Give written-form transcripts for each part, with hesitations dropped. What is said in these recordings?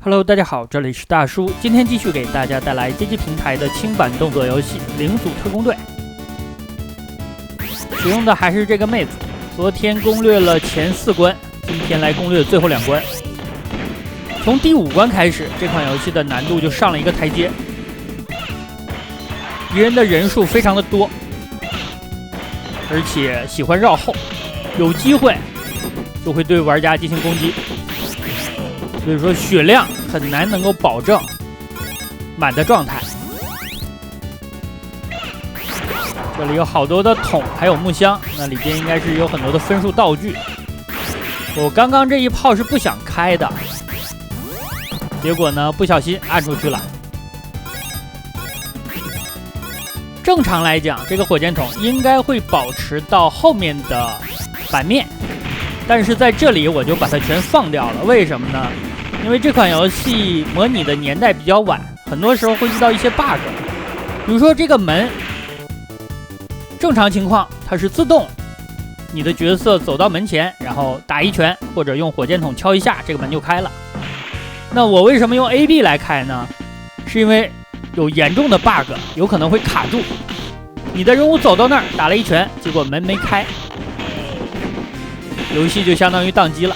Hello， 大家好，这里是大叔，今天继续给大家带来街机平台的轻版动作游戏《领主特工队》，使用的还是这个妹子。昨天攻略了前4关，今天来攻略最后2关。从第5关开始，这款游戏的难度就上了一个台阶，敌人的人数非常的多，而且喜欢绕后，有机会就会对玩家进行攻击。所以说血量很难能够保证满的状态。这里有好多的桶，还有木箱，那里边应该是有很多的分数道具。我刚刚这一炮是不想开的，结果呢不小心按出去了。正常来讲，这个火箭筒应该会保持到后面的版面，但是在这里我就把它全放掉了。为什么呢？因为这款游戏模拟的年代比较晚，很多时候会遇到一些 bug。比如说这个门，正常情况它是自动，你的角色走到门前，然后打一拳或者用火箭筒敲一下，这个门就开了。那我为什么用 AB 来开呢？是因为有严重的 bug， 有可能会卡住。你的人物走到那儿打了一拳，结果门没开，游戏就相当于宕机了。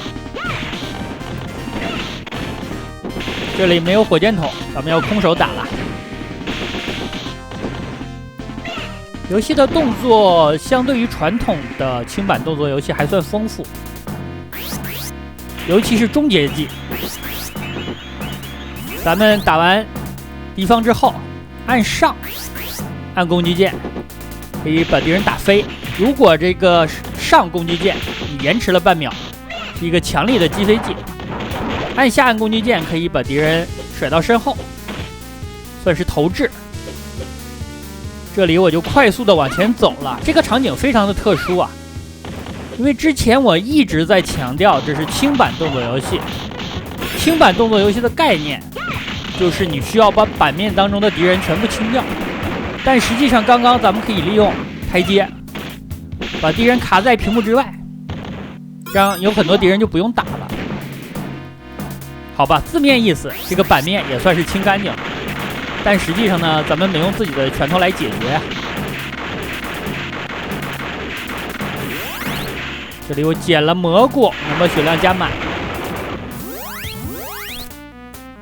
这里没有火箭筒，咱们要空手打了。游戏的动作相对于传统的轻版动作游戏还算丰富，尤其是终结技。咱们打完敌方之后，按上，按攻击键，可以把敌人打飞。如果这个上攻击键你延迟了半秒，是一个强力的击飞技。按下按攻击键可以把敌人甩到身后，算是投掷。这里我就快速的往前走了，这个场景非常的特殊啊，因为之前我一直在强调这是轻版动作游戏。轻版动作游戏的概念就是你需要把版面当中的敌人全部清掉，但实际上刚刚咱们可以利用台阶把敌人卡在屏幕之外，这样有很多敌人就不用打了。好吧，字面意思，这个版面也算是清干净，但实际上呢，咱们没用自己的拳头来解决。这里我捡了蘑菇，能把血量加满。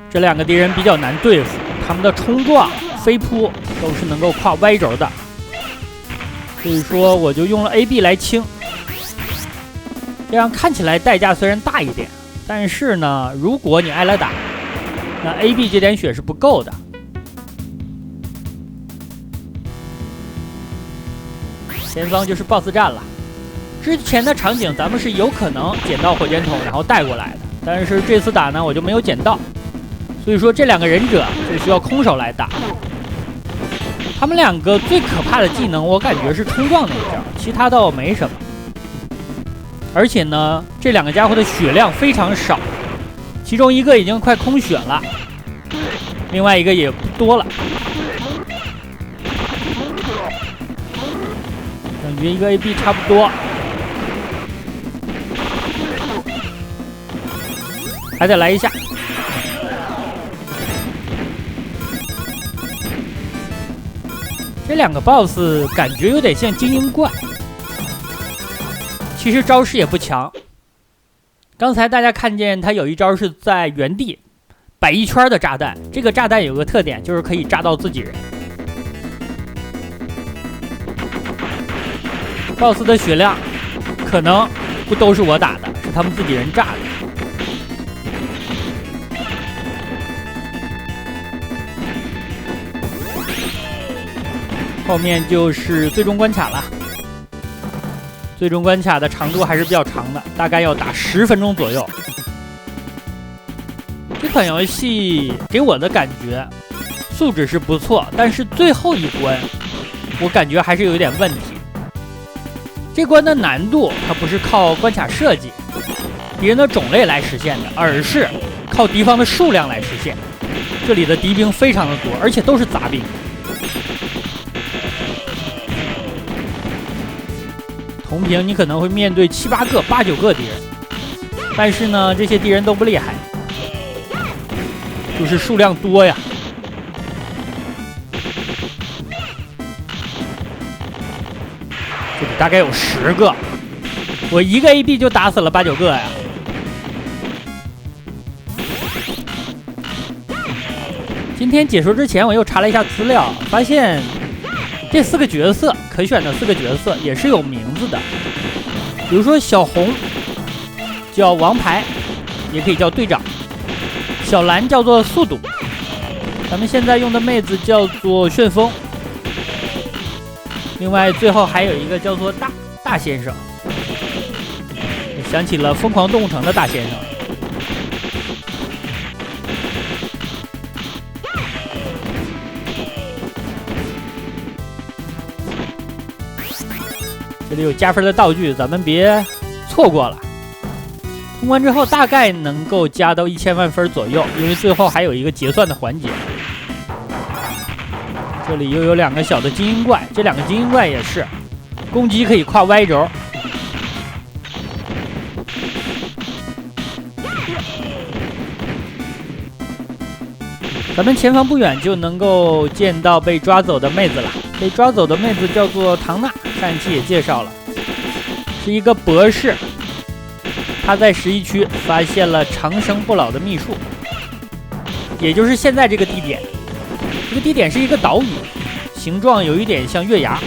这2个敌人比较难对付，他们的冲撞、飞扑都是能够跨Y轴的，所以说我就用了 AB 来清，这样看起来代价虽然大一点。但是呢，如果你挨了打，那 AB 这点血是不够的。前方就是 BOSS 战了。之前的场景咱们是有可能捡到火箭筒然后带过来的，但是这次打呢我就没有捡到，所以说这2个忍者就需要空手来打。他们2个最可怕的技能我感觉是冲撞那一招，其他倒没什么。而且呢，这2个家伙的血量非常少，其中一个已经快空血了，另外一个也不多了，感觉一个 AB 差不多，还得来一下。这2个 BOSS 感觉有点像精英怪。其实招式也不强，刚才大家看见他有一招是在原地摆一圈的炸弹，这个炸弹有个特点，就是可以炸到自己人。BOSS 的血量可能不都是我打的，是他们自己人炸的。后面就是最终关卡了。最终关卡的长度还是比较长的，大概要打10分钟左右。这款游戏给我的感觉素质是不错，但是最后一关我感觉还是有一点问题。这关的难度它不是靠关卡设计、敌人的种类来实现的，而是靠敌方的数量来实现。这里的敌兵非常的多，而且都是杂兵。同屏你可能会面对7、8个、8、9个敌人，但是呢，这些敌人都不厉害。就是数量多呀。这里大概有10个，我一个 AB 就打死了8、9个呀。今天解说之前，我又查了一下资料，发现这4个角色可选的4个角色也是有名字的。比如说小红叫王牌，也可以叫队长；小蓝叫做速度。咱们现在用的妹子叫做旋风。另外，最后还有一个叫做大先生，想起了《疯狂动物城》的大先生。这里有加分的道具，咱们别错过了。通关之后大概能够加到1000万分左右，因为最后还有一个结算的环节。这里又有2个小的精英怪，这2个精英怪也是攻击可以跨 Y 轴。咱们前方不远就能够见到被抓走的妹子了。被抓走的妹子叫做唐娜，上一期也介绍了，是一个博士。他在11区发现了长生不老的秘术，也就是现在这个地点。这个地点是一个岛屿，形状有一点像月牙，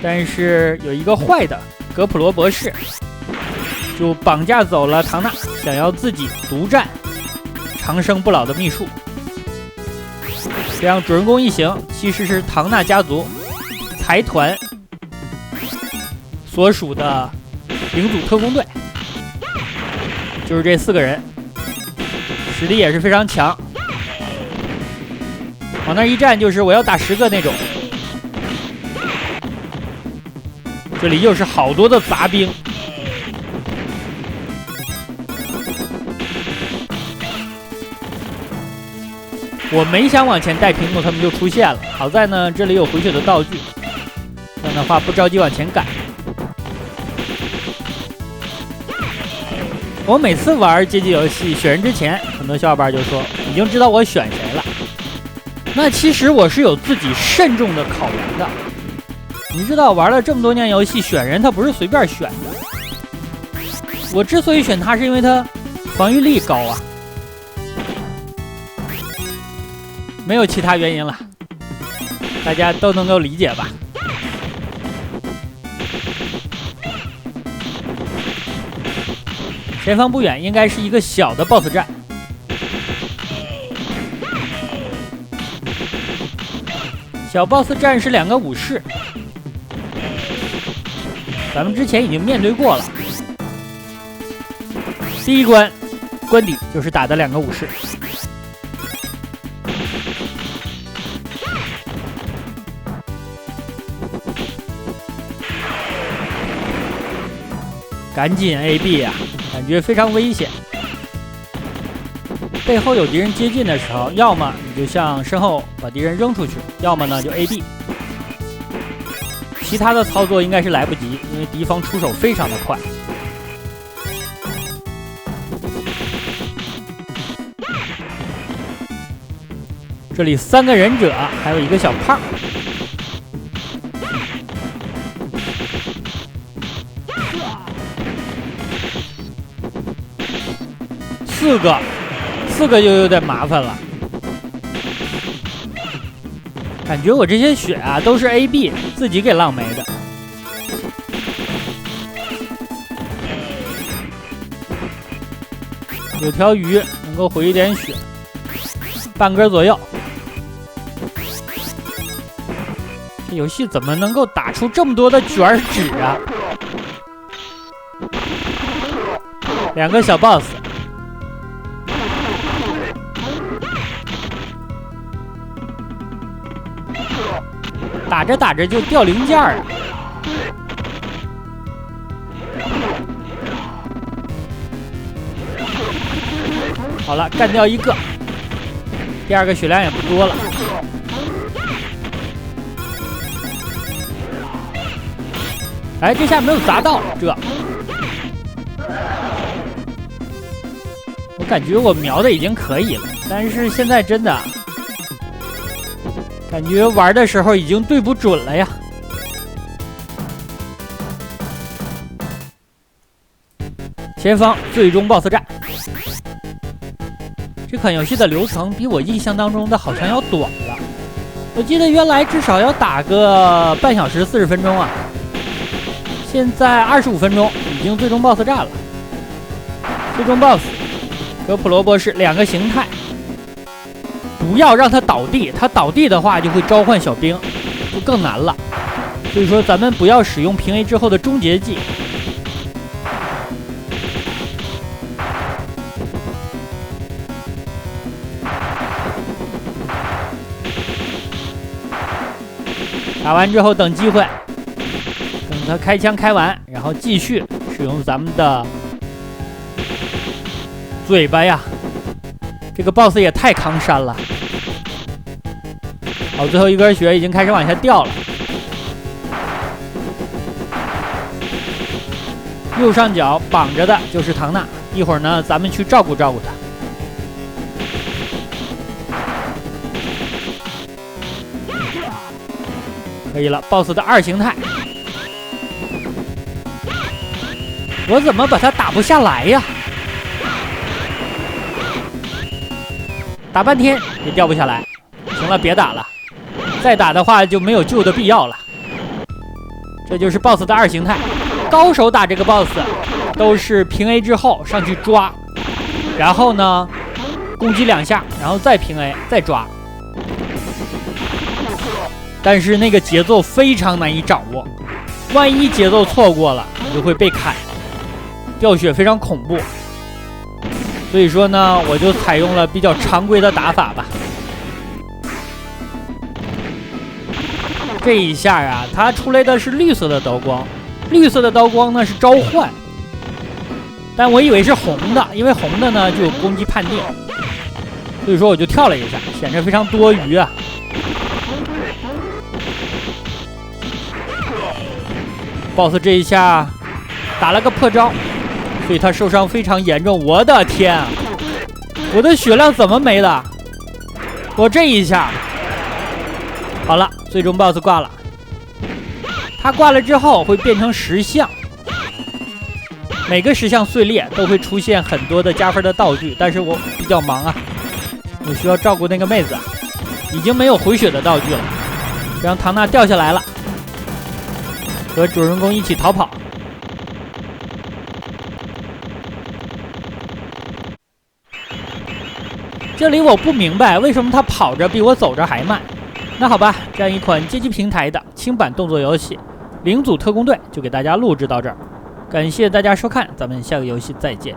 但是有一个坏的格普罗博士，就绑架走了唐娜，想要自己独占长生不老的秘术。这样主人公一行其实是唐娜家族财团所属的领主特工队，就是这4个人，实力也是非常强。往那一站就是我要打10个那种。这里又是好多的杂兵。我没想往前带屏幕，他们就出现了。好在呢，这里有回血的道具，这样的话不着急往前赶。我每次玩街机游戏选人之前，很多小伙伴就说已经知道我选谁了。那其实我是有自己慎重的考量的。你知道玩了这么多年游戏，选人他不是随便选的。我之所以选他，是因为他防御力高啊。没有其他原因了，大家都能够理解吧？前方不远应该是一个小的 BOSS 战，小 BOSS 战是2个武士，咱们之前已经面对过了。第一关关底就是打的2个武士。赶紧 AB 啊，感觉非常危险。背后有敌人接近的时候，要么你就向身后把敌人扔出去，要么呢就 AB。其他的操作应该是来不及，因为敌方出手非常的快。这里3个忍者，还有一个小胖。4个就有点麻烦了。感觉我这些血啊都是 AB 自己给浪没的。有条鱼能够回一点血，半根左右。这游戏怎么能够打出这么多的卷纸啊？2个小 boss。打着打着就掉零件啊！好了，干掉1个，第2个血量也不多了。哎，这下没有砸到，感觉我瞄的已经可以了，但是现在真的感觉玩的时候已经对不准了呀。前方最终 BOSS 战，这款游戏的流程比我印象当中的好像要短了。我记得原来至少要打个半小时40分钟啊，现在25分钟已经最终 BOSS 战了。最终 BOSS 和普罗博士2个形态，不要让他倒地，他倒地的话就会召唤小兵，就更难了。所以说咱们不要使用平 A 之后的终结技。打完之后等机会，等他开枪开完，然后继续使用咱们的嘴巴呀。这个 BOSS 也太抗山了。好，最后一根血已经开始往下掉了。右上角绑着的就是唐娜，一会儿呢咱们去照顾照顾他。可以了 ，BOSS 的2形态，我怎么把他打不下来呀？打半天也掉不下来。行了，别打了，再打的话就没有救的必要了。这就是 BOSS 的2形态。高手打这个 BOSS 都是平 A 之后上去抓，然后呢攻击2下，然后再平 A 再抓。但是那个节奏非常难以掌握，万一节奏错过了，你就会被砍，掉血非常恐怖。所以说呢，我就采用了比较常规的打法吧。这一下啊，它出来的是绿色的刀光，绿色的刀光呢是召唤，但我以为是红的，因为红的呢就有攻击判定，所以说我就跳了一下，显得非常多余啊。BOSS 这一下打了个破招，所以他受伤非常严重。我的天啊，我的血量怎么没了？我这一下好了，最终 BOSS 挂了。他挂了之后会变成石像，每个石像碎裂都会出现很多的加分的道具，但是我比较忙啊，我需要照顾那个妹子，已经没有回血的道具了。让唐娜掉下来了，和主人公一起逃跑。这里我不明白为什么他跑着比我走着还慢。那好吧，这样一款街机平台的轻版动作游戏《领主特工队》就给大家录制到这儿，感谢大家收看，咱们下个游戏再见。